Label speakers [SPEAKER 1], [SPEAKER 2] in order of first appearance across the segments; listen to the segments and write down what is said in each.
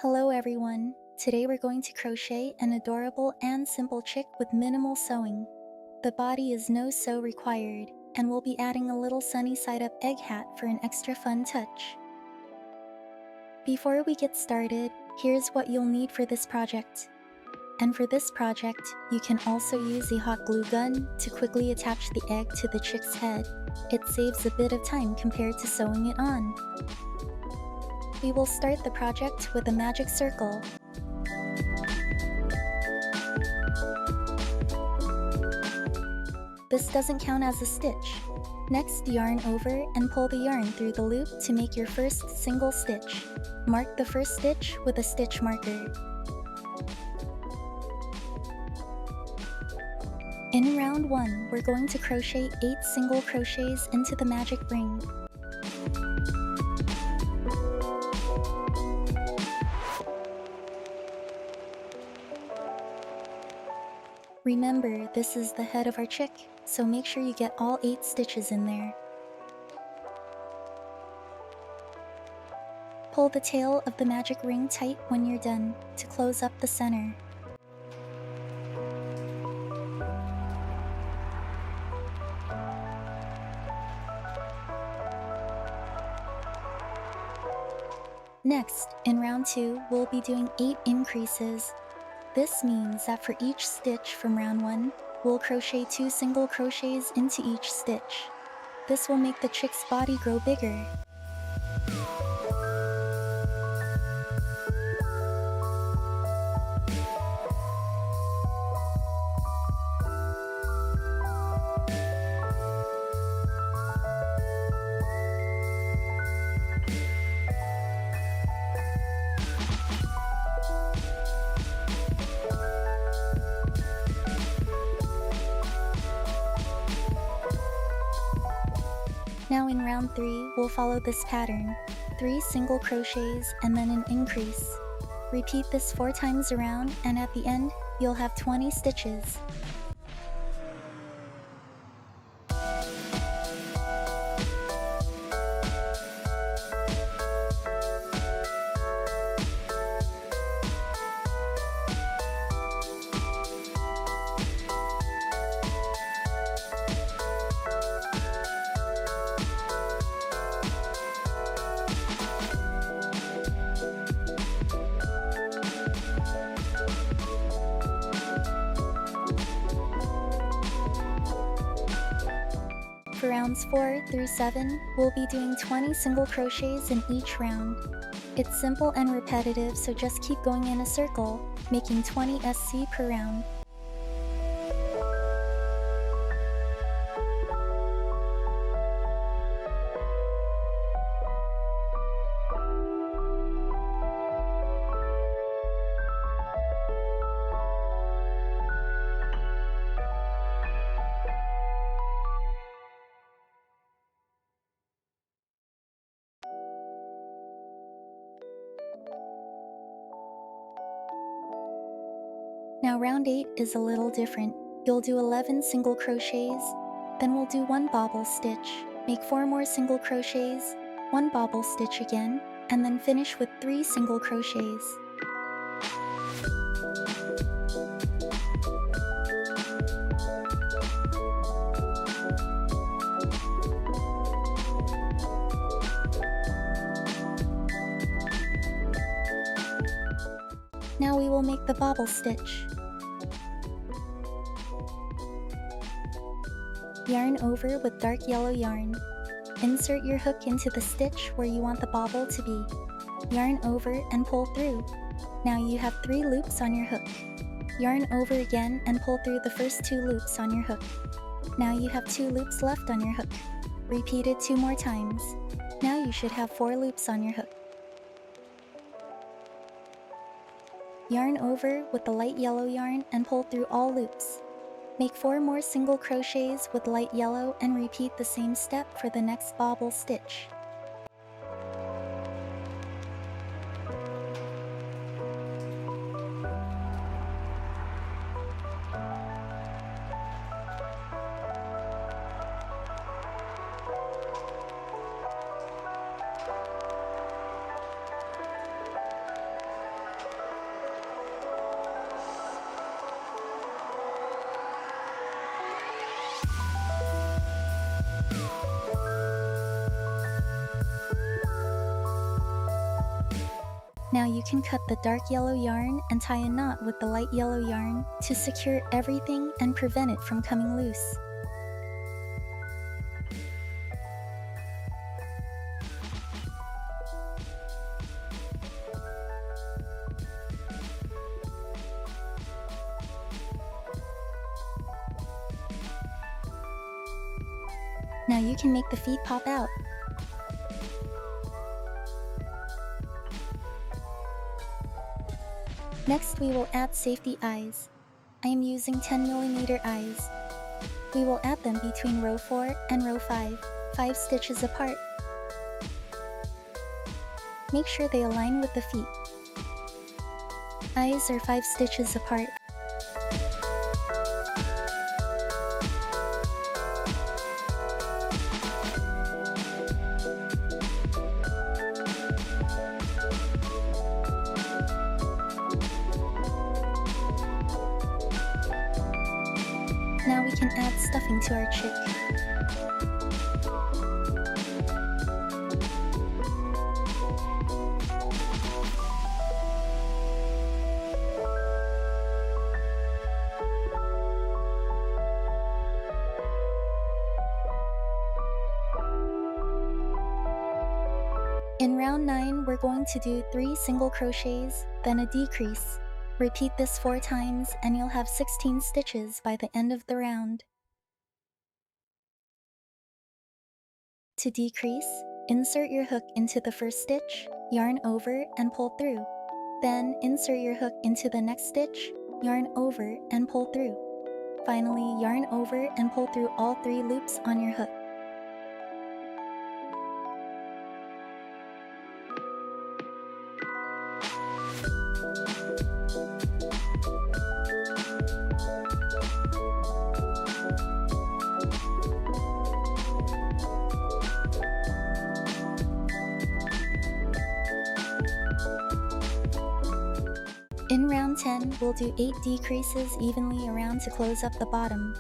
[SPEAKER 1] Hello everyone! Today we're going to crochet an adorable and simple chick with minimal sewing. The body is no sew required, and we'll be adding a little sunny side up egg hat for an extra fun touch. Before we get started, here's what you'll need for this project. And for this project, you can also use a hot glue gun to quickly attach the egg to the chick's head. It saves a bit of time compared to sewing it on. We will start the project with a magic circle. This doesn't count as a stitch. Next, yarn over and pull the yarn through the loop to make your first single stitch. Mark the first stitch with a stitch marker. In round 1, we're going to crochet 8 single crochets into the magic ring. Remember, this is the head of our chick, so make sure you get all 8 stitches in there. Pull the tail of the magic ring tight when you're done to close up the center. Next, in round 2, we'll be doing 8 increases. This means that for each stitch from round 1, we'll crochet 2 single crochets into each stitch. This will make the chick's body grow bigger. Now in round 3, we'll follow this pattern, 3 single crochets and then an increase. Repeat this 4 times around, and at the end, you'll have 20 stitches. For rounds 4 through 7, we'll be doing 20 single crochets in each round. It's simple and repetitive, so just keep going in a circle, making 20 SC per round. Now round 8 is a little different. You'll do 11 single crochets, then we'll do 1 bobble stitch, make 4 more single crochets, 1 bobble stitch again, and then finish with 3 single crochets. Now we will make the bobble stitch. Yarn over with dark yellow yarn. Insert your hook into the stitch where you want the bobble to be. Yarn over and pull through. Now you have 3 loops on your hook. Yarn over again and pull through the first 2 loops on your hook. Now you have 2 loops left on your hook. Repeat it 2 more times. Now you should have 4 loops on your hook. Yarn over with the light yellow yarn and pull through all loops. Make 4 more single crochets with light yellow and repeat the same step for the next bobble stitch. Now you can cut the dark yellow yarn and tie a knot with the light yellow yarn to secure everything and prevent it from coming loose. Now you can make the feet pop out. Next, we will add safety eyes. I am using 10mm eyes. We will add them between row 4 and row 5 stitches apart. Make sure they align with the feet. Eyes are 5 stitches apart. Now we can add stuffing to our chick. In round 9, we're going to do 3 single crochets, then a decrease. Repeat this 4 times and you'll have 16 stitches by the end of the round. To decrease, insert your hook into the first stitch, yarn over and pull through. Then insert your hook into the next stitch, yarn over and pull through. Finally, yarn over and pull through all 3 loops on your hook. In round 10, we'll do 8 decreases evenly around to close up the bottom.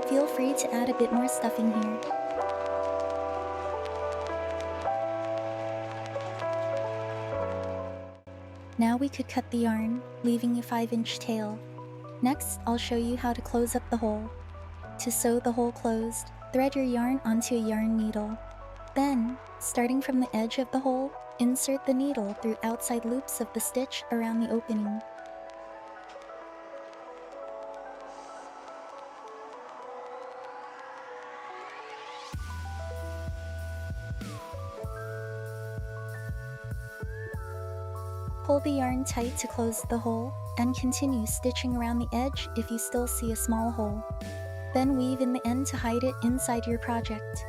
[SPEAKER 1] Feel free to add a bit more stuffing here. Now we could cut the yarn, leaving a 5-inch tail. Next, I'll show you how to close up the hole. To sew the hole closed, thread your yarn onto a yarn needle. Then, starting from the edge of the hole, insert the needle through outside loops of the stitch around the opening. Pull the yarn tight to close the hole, and continue stitching around the edge if you still see a small hole. Then weave in the end to hide it inside your project.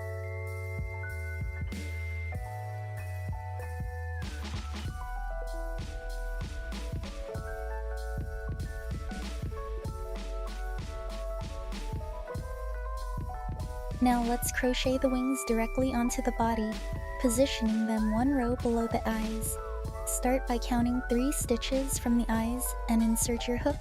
[SPEAKER 1] Now let's crochet the wings directly onto the body, positioning them 1 row below the eyes. Start by counting 3 stitches from the eyes and insert your hook.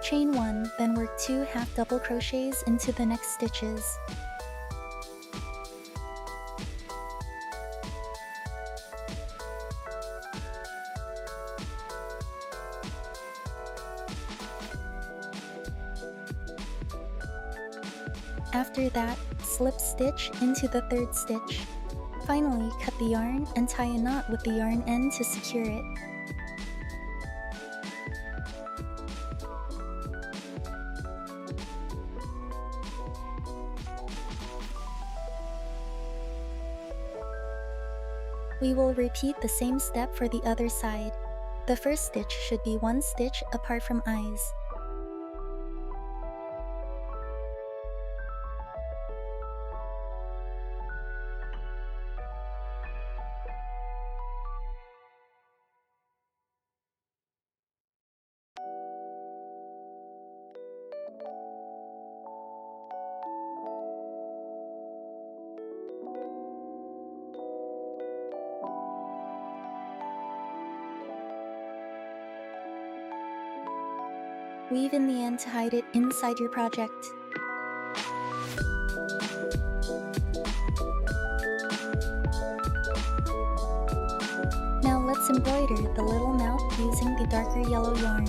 [SPEAKER 1] Chain 1, then work 2 half double crochets into the next stitches. After that, slip stitch into the 3rd stitch. Finally, cut the yarn and tie a knot with the yarn end to secure it. We will repeat the same step for the other side. The first stitch should be 1 stitch apart from eyes. Weave in the end to hide it inside your project. Now let's embroider the little mouth using the darker yellow yarn.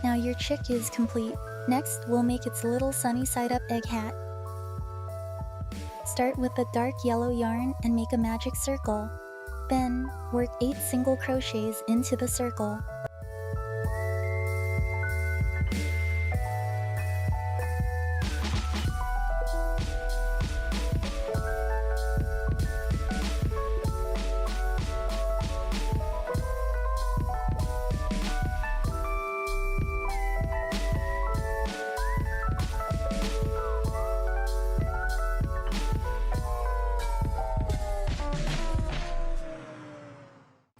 [SPEAKER 1] Now your chick is complete. Next, we'll make its little sunny side up egg hat. Start with the dark yellow yarn and make a magic circle. Then, work 8 single crochets into the circle.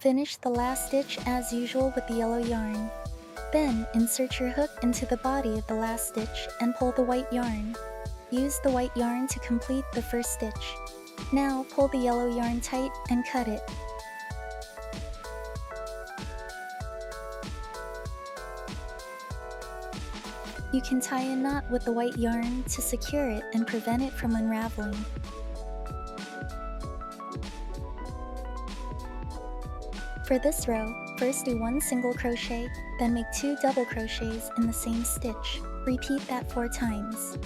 [SPEAKER 1] Finish the last stitch as usual with the yellow yarn. Then, insert your hook into the body of the last stitch and pull the white yarn. Use the white yarn to complete the first stitch. Now, pull the yellow yarn tight and cut it. You can tie a knot with the white yarn to secure it and prevent it from unraveling. For this row, first do 1 single crochet, then make 2 double crochets in the same stitch. Repeat that 4 times.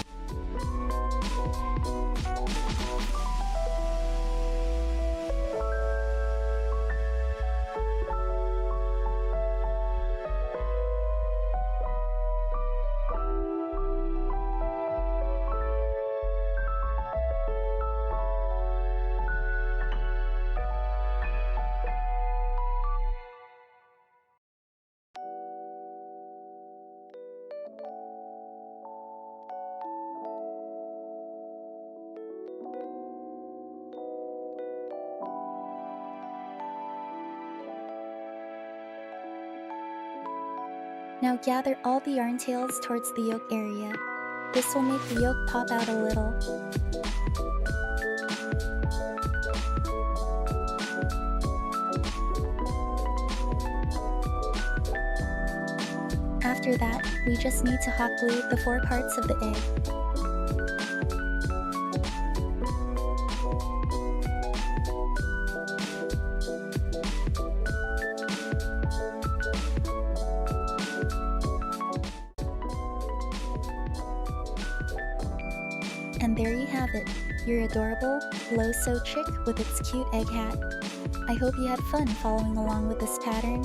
[SPEAKER 1] Now gather all the yarn tails towards the yoke area. This will make the yoke pop out a little. After that, we just need to hot glue the 4 parts of the egg. And there you have it, your adorable, low-sew chick with its cute egg hat. I hope you had fun following along with this pattern.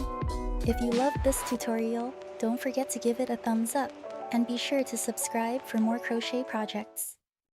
[SPEAKER 1] If you loved this tutorial, don't forget to give it a thumbs up, and be sure to subscribe for more crochet projects.